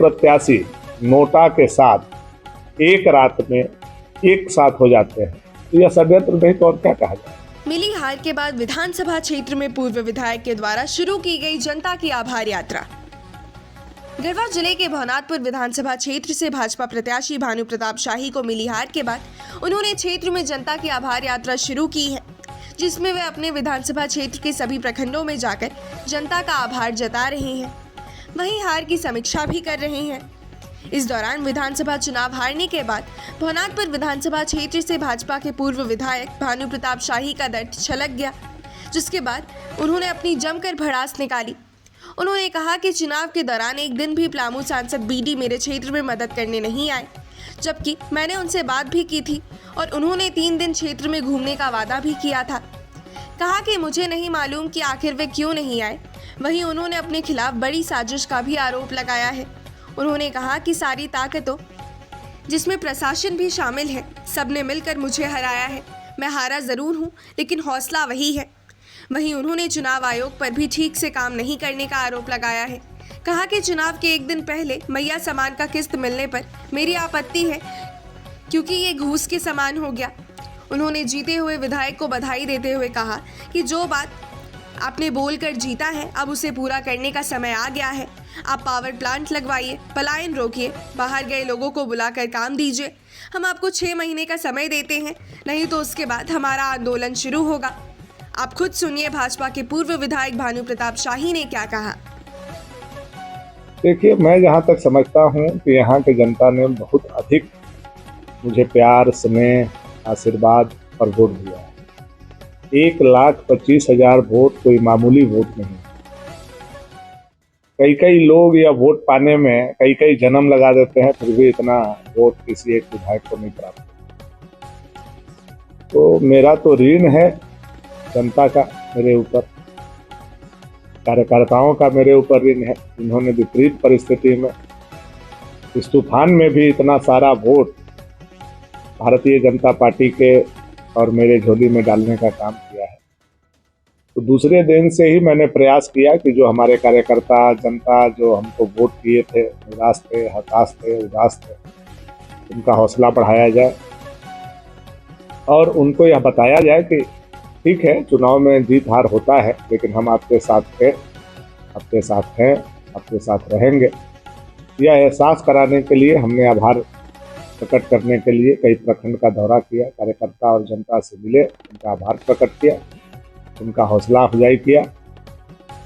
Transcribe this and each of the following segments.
प्रत्याशी नोटा के साथ एक रात में एक साथ हो जाते हैं, तो यह षड्यंत्र नहीं तो और क्या कहा जाए। मिली हार के बाद विधानसभा क्षेत्र में पूर्व विधायक के द्वारा शुरू की गई जनता की आभार यात्रा। गढ़वा जिले के भवनाथपुर विधानसभा क्षेत्र से भाजपा प्रत्याशी भानु प्रताप शाही को मिली हार के बाद उन्होंने क्षेत्र में जनता की आभार यात्रा शुरू की है, जिसमें वे अपने विधानसभा क्षेत्र के सभी प्रखंडों में जाकर जनता का आभार जता रहे हैं, वहीं हार की समीक्षा भी कर रहे हैं। इस दौरान विधानसभा चुनाव हारने के बाद भवनाथपुर विधानसभा क्षेत्र से भाजपा के पूर्व विधायक भानु प्रताप शाही का दर्द छलक गया, जिसके बाद उन्होंने अपनी जमकर भड़ास निकाली। उन्होंने कहा कि चुनाव के दौरान एक दिन भी पलामू सांसद बीडी मेरे क्षेत्र में मदद करने नहीं आए, जबकि मैंने उनसे बात भी की थी और उन्होंने 3 दिन क्षेत्र में घूमने का वादा भी किया था। कहा कि मुझे नहीं मालूम कि आखिर वे क्यों नहीं आए। वहीं उन्होंने अपने खिलाफ बड़ी साजिश का भी आरोप लगाया है। उन्होंने कहा कि सारी ताकतों, जिसमें प्रशासन भी शामिल है, सबने मिलकर मुझे हराया है। मैं हारा जरूर हूं, लेकिन हौसला वही है। वहीं उन्होंने चुनाव आयोग पर भी ठीक से काम नहीं करने का आरोप लगाया है। कहा कि चुनाव के एक दिन पहले मैया सामान का किस्त मिलने पर मेरी आपत्ति है, क्योंकि ये घूस के समान हो गया। उन्होंने जीते हुए विधायक को बधाई देते हुए कहा कि जो बात आपने बोलकर जीता है, अब उसे पूरा करने का समय आ गया है। आप पावर प्लांट लगवाइए, पलायन रोकिए, बाहर गए लोगों को बुलाकर काम दीजिए। हम आपको 6 महीने का समय देते हैं, नहीं तो उसके बाद हमारा आंदोलन शुरू होगा। आप खुद सुनिए भाजपा के पूर्व विधायक भानु प्रताप शाही ने क्या कहा। देखिए, मैं जहाँ तक समझता हूँ कि यहाँ की जनता ने बहुत अधिक मुझे प्यार, स्नेह, आशीर्वाद और वोट दिया है। 1,25,000 वोट कोई मामूली वोट नहीं। कई लोग या वोट पाने में कई जन्म लगा देते हैं, फिर भी इतना वोट किसी एक विधायक को नहीं प्राप्त। तो मेरा तो ऋण है जनता का मेरे ऊपर, कार्यकर्ताओं का मेरे ऊपर ऋण है, जिन्होंने विपरीत परिस्थिति में इस तूफान में भी इतना सारा वोट भारतीय जनता पार्टी के और मेरे झोली में डालने का काम किया है। तो दूसरे दिन से ही मैंने प्रयास किया कि जो हमारे कार्यकर्ता, जनता जो हमको वोट किए थे, निराश थे, हताश थे, उदास थे, उनका हौसला बढ़ाया जाए और उनको यह बताया जाए कि ठीक है, चुनाव में जीत हार होता है, लेकिन हम आपके साथ थे, आपके साथ हैं, आपके साथ रहेंगे। यह एहसास कराने के लिए हमने आभार प्रकट करने के लिए कई प्रखंड का दौरा किया, कार्यकर्ता और जनता से मिले, उनका आभार प्रकट किया, उनका हौसला अफजाई किया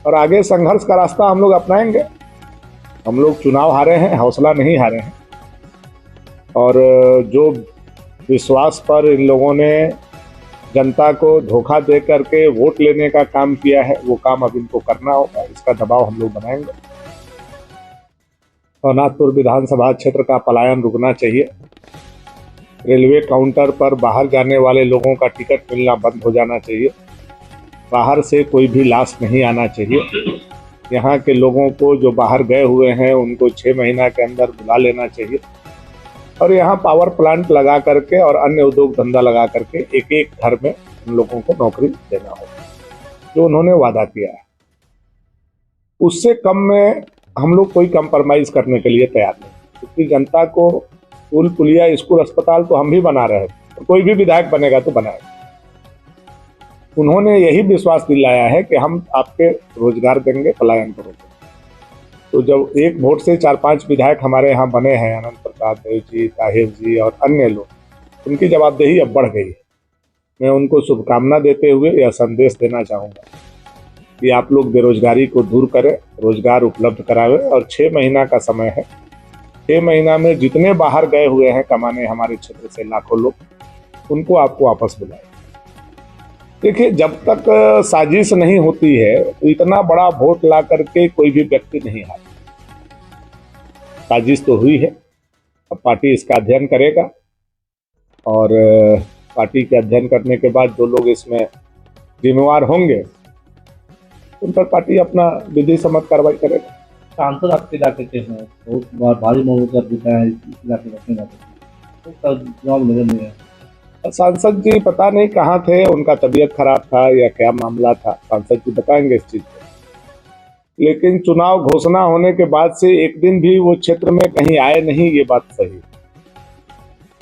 और आगे संघर्ष का रास्ता हम लोग अपनाएंगे। हम लोग चुनाव हारे हैं, हौसला नहीं हारे हैं। और जो विश्वास पर इन लोगों ने जनता को धोखा दे करके वोट लेने का काम किया है, वो काम अब इनको करना होगा। इसका दबाव हम लोग बनाएंगे। भवनाथपुर विधानसभा क्षेत्र का पलायन रुकना चाहिए। रेलवे काउंटर पर बाहर जाने वाले लोगों का टिकट मिलना बंद हो जाना चाहिए। बाहर से कोई भी लाश नहीं आना चाहिए। यहाँ के लोगों को जो बाहर गए हुए हैं उनको 6 महीना के अंदर बुला लेना चाहिए और यहाँ पावर प्लांट लगा करके और अन्य उद्योग धंधा लगा करके एक घर में उन लोगों को नौकरी देना होगा, जो उन्होंने वादा किया है। उससे कम में हम लोग कोई कंप्रोमाइज करने के लिए तैयार नहीं, क्योंकि जनता को पुल पुलिया, स्कूल, अस्पताल तो हम भी बना रहे हैं, तो कोई भी विधायक बनेगा तो बनाएगा। उन्होंने यही विश्वास दिलाया है कि हम आपके रोजगार देंगे, पलायन को रोकेंगे। तो जब एक वोट से 4-5 विधायक हमारे यहाँ बने हैं, अनंत प्रसाद देव जी, ताहिर जी और अन्य लोग, उनकी जवाबदेही अब बढ़ गई है। मैं उनको शुभकामना देते हुए यह संदेश देना चाहूँगा कि आप लोग बेरोजगारी को दूर करें, रोजगार उपलब्ध करावें और 6 महीना का समय है। 6 महीना में जितने बाहर गए हुए हैं कमाने हमारे क्षेत्र से लाखों लोग, उनको आपको वापस बुलाएं। देखिए, जब तक साजिश नहीं होती है तो इतना बड़ा वोट ला करके कोई भी व्यक्ति नहीं हारता। साजिश तो हुई है, अब पार्टी इसका अध्ययन करेगा और पार्टी के अध्ययन करने के बाद जो लोग इसमें जिम्मेवार होंगे उन पर पार्टी अपना विधि सम्मत कार्रवाई करेगा। सांसद आपके इलाके के हैं, बहुत भारी मौका जीता है इस इलाके में, तो जवाब नजर नहीं है। सांसद जी पता नहीं कहाँ थे, उनका तबीयत खराब था या क्या मामला था, सांसद जी बताएंगे इस चीज को। लेकिन चुनाव घोषणा होने के बाद से एक दिन भी वो क्षेत्र में कहीं आए नहीं, ये बात सही है।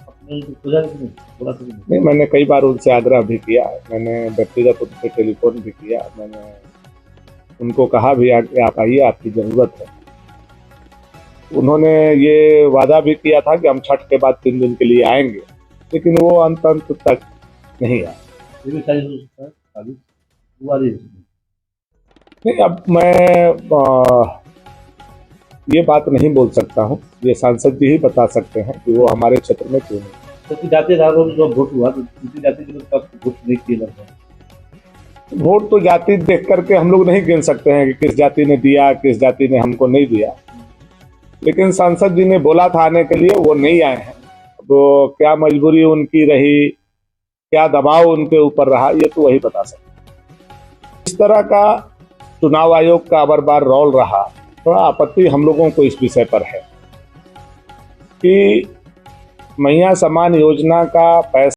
आपने उनको खोजा नहीं, थोड़ा सा भी नहीं। नहीं, मैंने कई बार उनसे आग्रह भी किया, मैंने व्यक्तिगत उनसे टेलीफोन भी किया, मैंने उनको कहा भी कि आप आइए, आपकी ज़रूरत है। उन्होंने ये वादा भी किया था कि हम छठ के बाद 3 दिन के लिए आएंगे, लेकिन वो अंत तक नहीं आए। ये भी शायद हो सकता है, शादी हुआ नहीं। नहीं, अब मैं ये बात नहीं बोल सकता हूँ, ये सांसद जी ही बता सकते हैं कि वो हमारे क्षेत्र में क्यों नहीं। क्योंकि जाति आधार पर जब वोट हुआ तो दूसरी जाति के लोग का वोट नहीं किए लगता है। वोट तो जाति देख करके हम लोग नहीं गिन सकते हैं कि किस जाति ने दिया, किस जाति ने हमको नहीं दिया, लेकिन सांसद जी ने बोला था आने के लिए, वो नहीं आए हैं। तो क्या मजबूरी उनकी रही, क्या दबाव उनके ऊपर रहा, ये तो वही बता सकते हैं। इस तरह का चुनाव आयोग का बार रोल रहा, थोड़ा आपत्ति हम लोगों को इस विषय पर है कि मैया समान योजना का पैसा